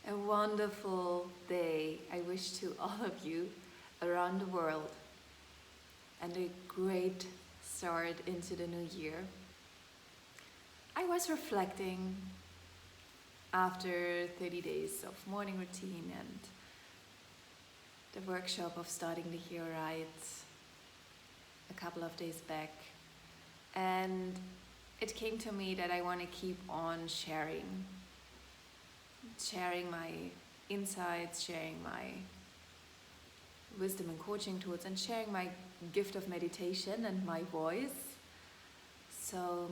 A wonderful day I wish to all of you around the world, and a great start into the new year. I was reflecting after 30 days of morning routine and the workshop of starting the year right a couple of days back, and it came to me that I want to keep on sharing my insights, sharing my wisdom and coaching tools, and sharing my gift of meditation and my voice. So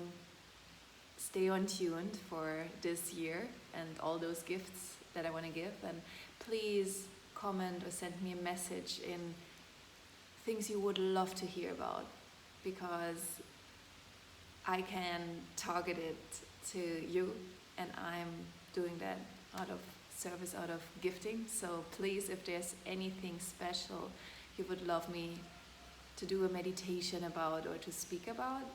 stay on tuned for this year and all those gifts that I want to give, and please comment or send me a message in things you would love to hear about, because I can target it to you, and I'm doing that out of service, out of gifting. So please, if there's anything special you would love me to do a meditation about or to speak about,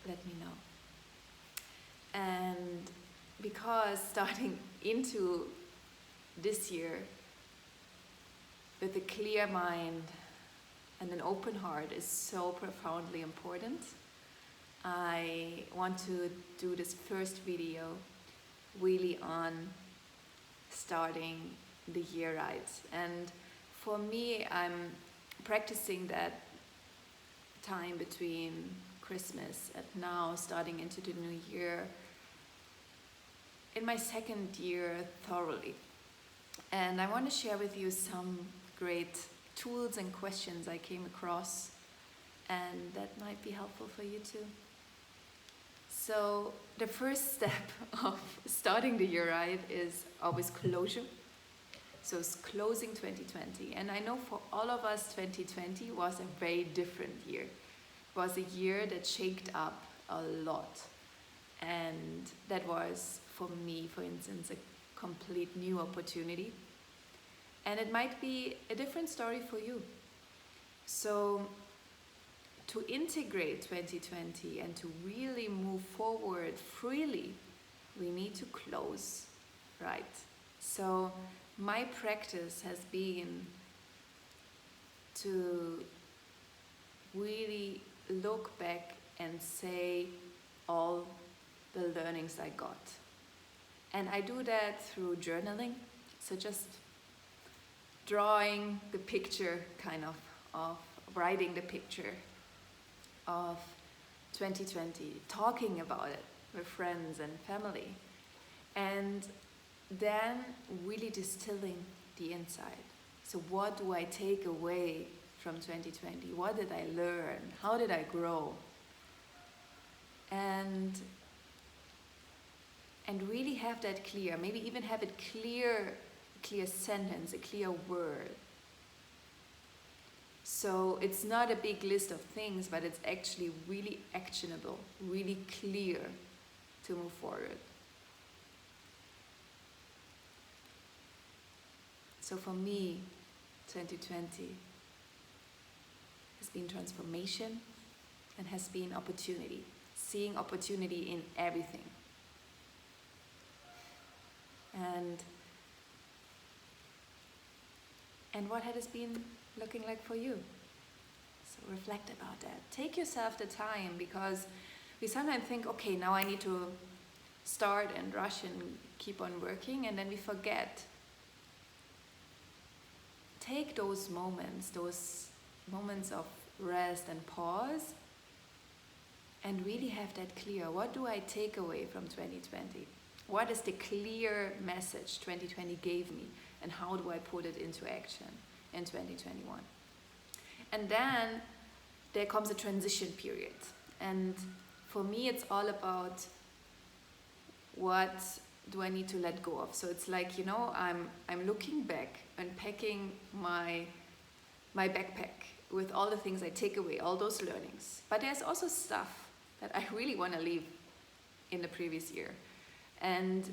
let me know. And because starting into this year with a clear mind and an open heart is so profoundly important, I want to do this first video really on starting the year right. And for me, I'm practicing that time between Christmas and now starting into the new year in my second year thoroughly. And I want to share with you some great tools and questions I came across, and that might be helpful for you too. So the first step of starting the year right is always closure. So it's closing 2020. And I know for all of us, 2020 was a very different year. It was a year that shaked up a lot. And that was, for me, for instance, a complete new opportunity. And it might be a different story for you. So to integrate 2020 and to really move forward freely, we need to close, right? So my practice has been to really look back and say all the learnings I got. And I do that through journaling, so just drawing the picture, kind of writing the picture of 2020, talking about it with friends and family, and then really distilling the inside. So what do I take away from 2020? What did I learn? How did I grow? And really have that clear, maybe even have it clear sentence, a clear word. So it's not a big list of things, but it's actually really actionable, really clear to move forward. So for me, 2020 has been transformation and has been opportunity, seeing opportunity in everything. And what has been looking like for you? So reflect about that. Take yourself the time, because we sometimes think, okay, now I need to start and rush and keep on working, and then we forget. Take those moments of rest and pause, and really have that clear. What do I take away from 2020? What is the clear message 2020 gave me, and how do I put it into action in 2021? And then there comes a transition period. And for me, it's all about what do I need to let go of. So it's like, I'm looking back and packing my backpack with all the things I take away, all those learnings. But there's also stuff that I really want to leave in the previous year. And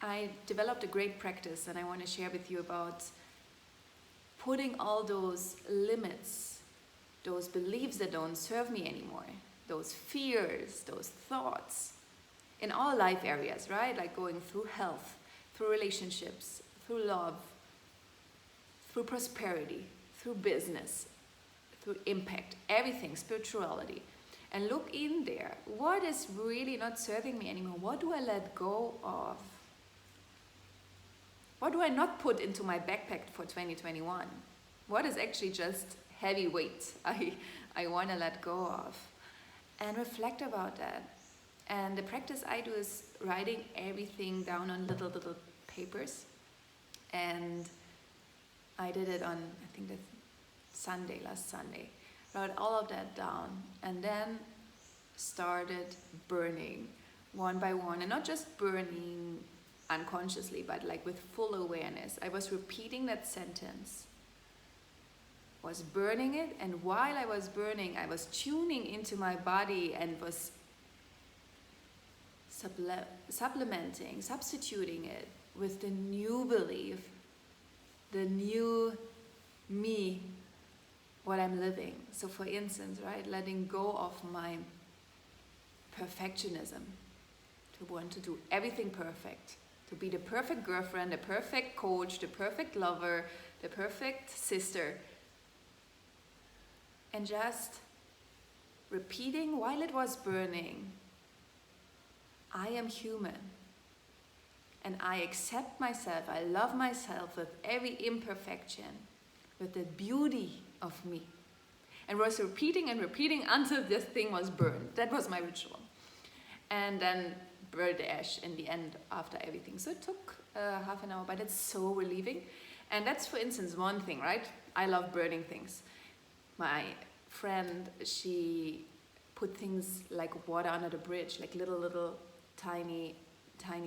I developed a great practice, and I want to share with you about putting all those limits, those beliefs that don't serve me anymore, those fears, those thoughts, in all life areas, right? Like going through health, through relationships, through love, through prosperity, through business, through impact, everything, spirituality. And look in there. What is really not serving me anymore? What do I let go of? What do I not put into my backpack for 2021? What is actually just heavy weight I want to let go of? And reflect about that. And the practice I do is writing everything down on little papers. And I did it on, I think last Sunday. Wrote all of that down and then started burning one by one. And not just burning unconsciously, but like with full awareness. I was repeating that sentence, was burning it, and while I was burning, I was tuning into my body and was supplementing, substituting it with the new belief, the new me, what I'm living. So for instance, right, letting go of my perfectionism, to want to do everything perfect, to be the perfect girlfriend, the perfect coach, the perfect lover, the perfect sister. And just repeating while it was burning, I am human. And I accept myself, I love myself with every imperfection, with the beauty of me. And was repeating and repeating until this thing was burned. That was my ritual. And then burn the ash in the end after everything. So it took half an hour, but it's so relieving. And that's, for instance, one thing, right? I love burning things. My friend, she put things like water under the bridge, like little tiny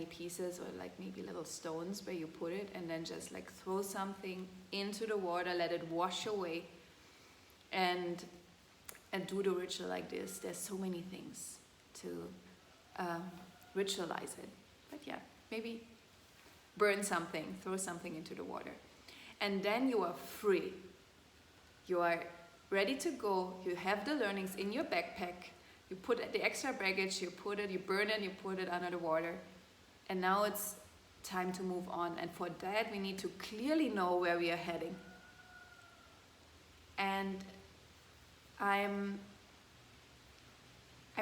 pieces, or like maybe little stones where you put it, and then just like throw something into the water, let it wash away, and do the ritual like this. There's so many things to ritualize it. But yeah, maybe burn something, throw something into the water. And then you are free. You are ready to go. You have the learnings in your backpack. You put the extra baggage, you burn it, you put it under the water. And now it's time to move on. And for that, we need to clearly know where we are heading. And I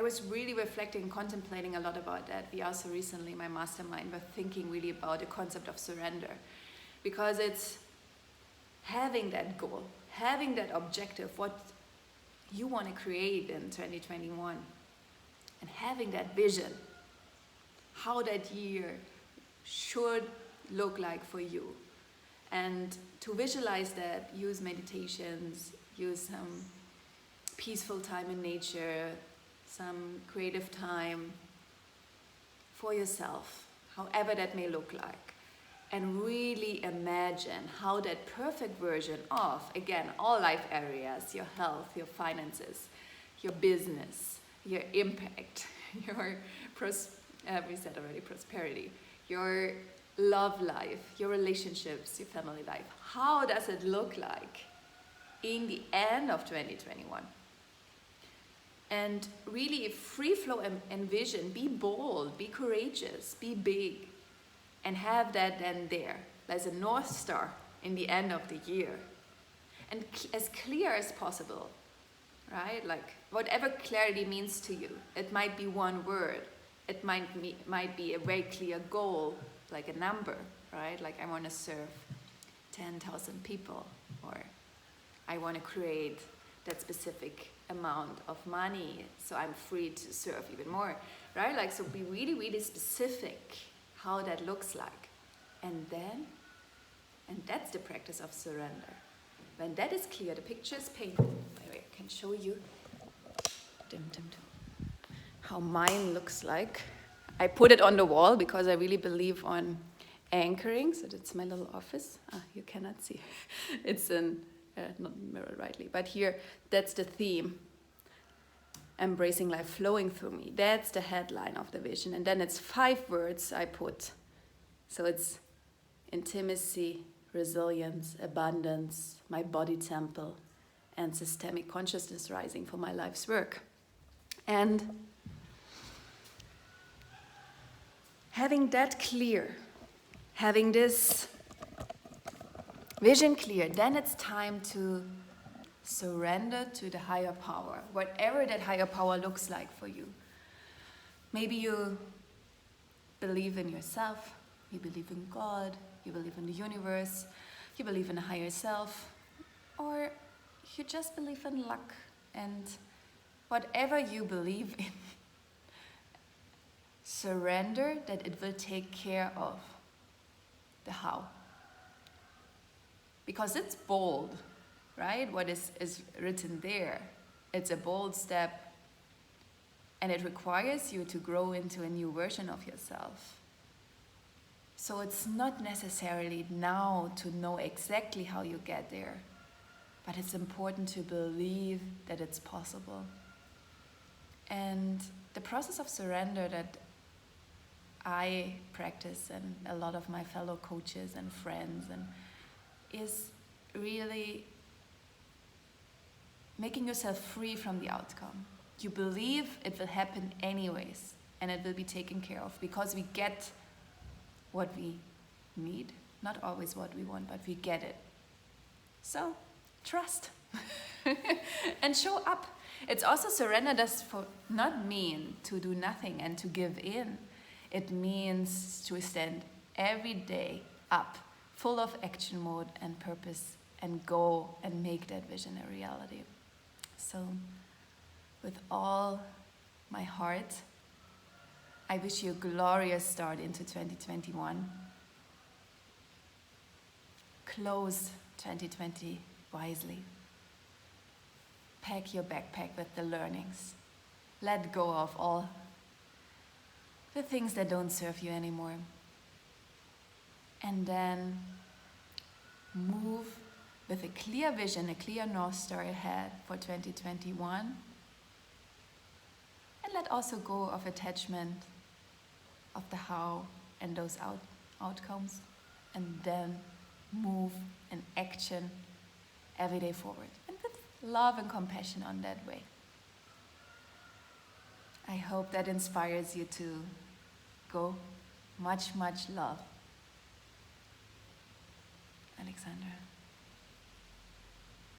was really reflecting, contemplating a lot about that. We also recently, my mastermind, were thinking really about the concept of surrender. Because it's having that goal, having that objective, what you want to create in 2021, and having that vision, how that year should look like for you. And to visualize that, use meditations, use some peaceful time in nature, some creative time for yourself, however that may look like. And really imagine how that perfect version of, again, all life areas, your health, your finances, your business, your impact, your we said already prosperity, your love life, your relationships, your family life. How does it look like in the end of 2021? And really free flow and vision, be bold, be courageous, be big, and have that then there as a North Star in the end of the year. And as clear as possible, right? Like whatever clarity means to you. It might be one word. It might be a very clear goal, like a number, right? Like I want to serve 10,000 people, or I want to create that specific amount of money so I'm free to serve even more, right? Like, so be really, really specific how that looks like. And that's the practice of surrender. When that is clear, the picture is painted. I can show you how mine looks like. I put it on the wall because I really believe on anchoring. So that's my little office. You cannot see. It's not mirrored rightly, but here, that's the theme. Embracing life flowing through me. That's the headline of the vision. And then it's 5 words I put. So it's intimacy, resilience, abundance, my body temple, and systemic consciousness rising for my life's work. And having that clear, having this vision clear, then it's time to surrender to the higher power, whatever that higher power looks like for you. Maybe you believe in yourself, you believe in God, you believe in the universe, you believe in a higher self, or you just believe in luck, and whatever you believe in, surrender that it will take care of the how. Because it's bold, right? What is written there. It's a bold step, and it requires you to grow into a new version of yourself. So it's not necessarily now to know exactly how you get there, but it's important to believe that it's possible. And the process of surrender that I practice, and a lot of my fellow coaches and friends, and is really making yourself free from the outcome. You believe it will happen anyways, and it will be taken care of, because we get what we need, not always what we want, but we get it. So trust and show up. It's also surrender does for not mean to do nothing and to give in. It means to stand every day up, full of action mode and purpose, and go and make that vision a reality. So with all my heart, I wish you a glorious start into 2021. Close 2020 wisely. Pack your backpack with the learnings. Let go of all the things that don't serve you anymore. And then move with a clear vision, a clear North Star ahead for 2021. And let also go of attachment of the how and those outcomes. And then move in action every day forward. And with love and compassion on that way. I hope that inspires you to go. Much, much love. Alexandra.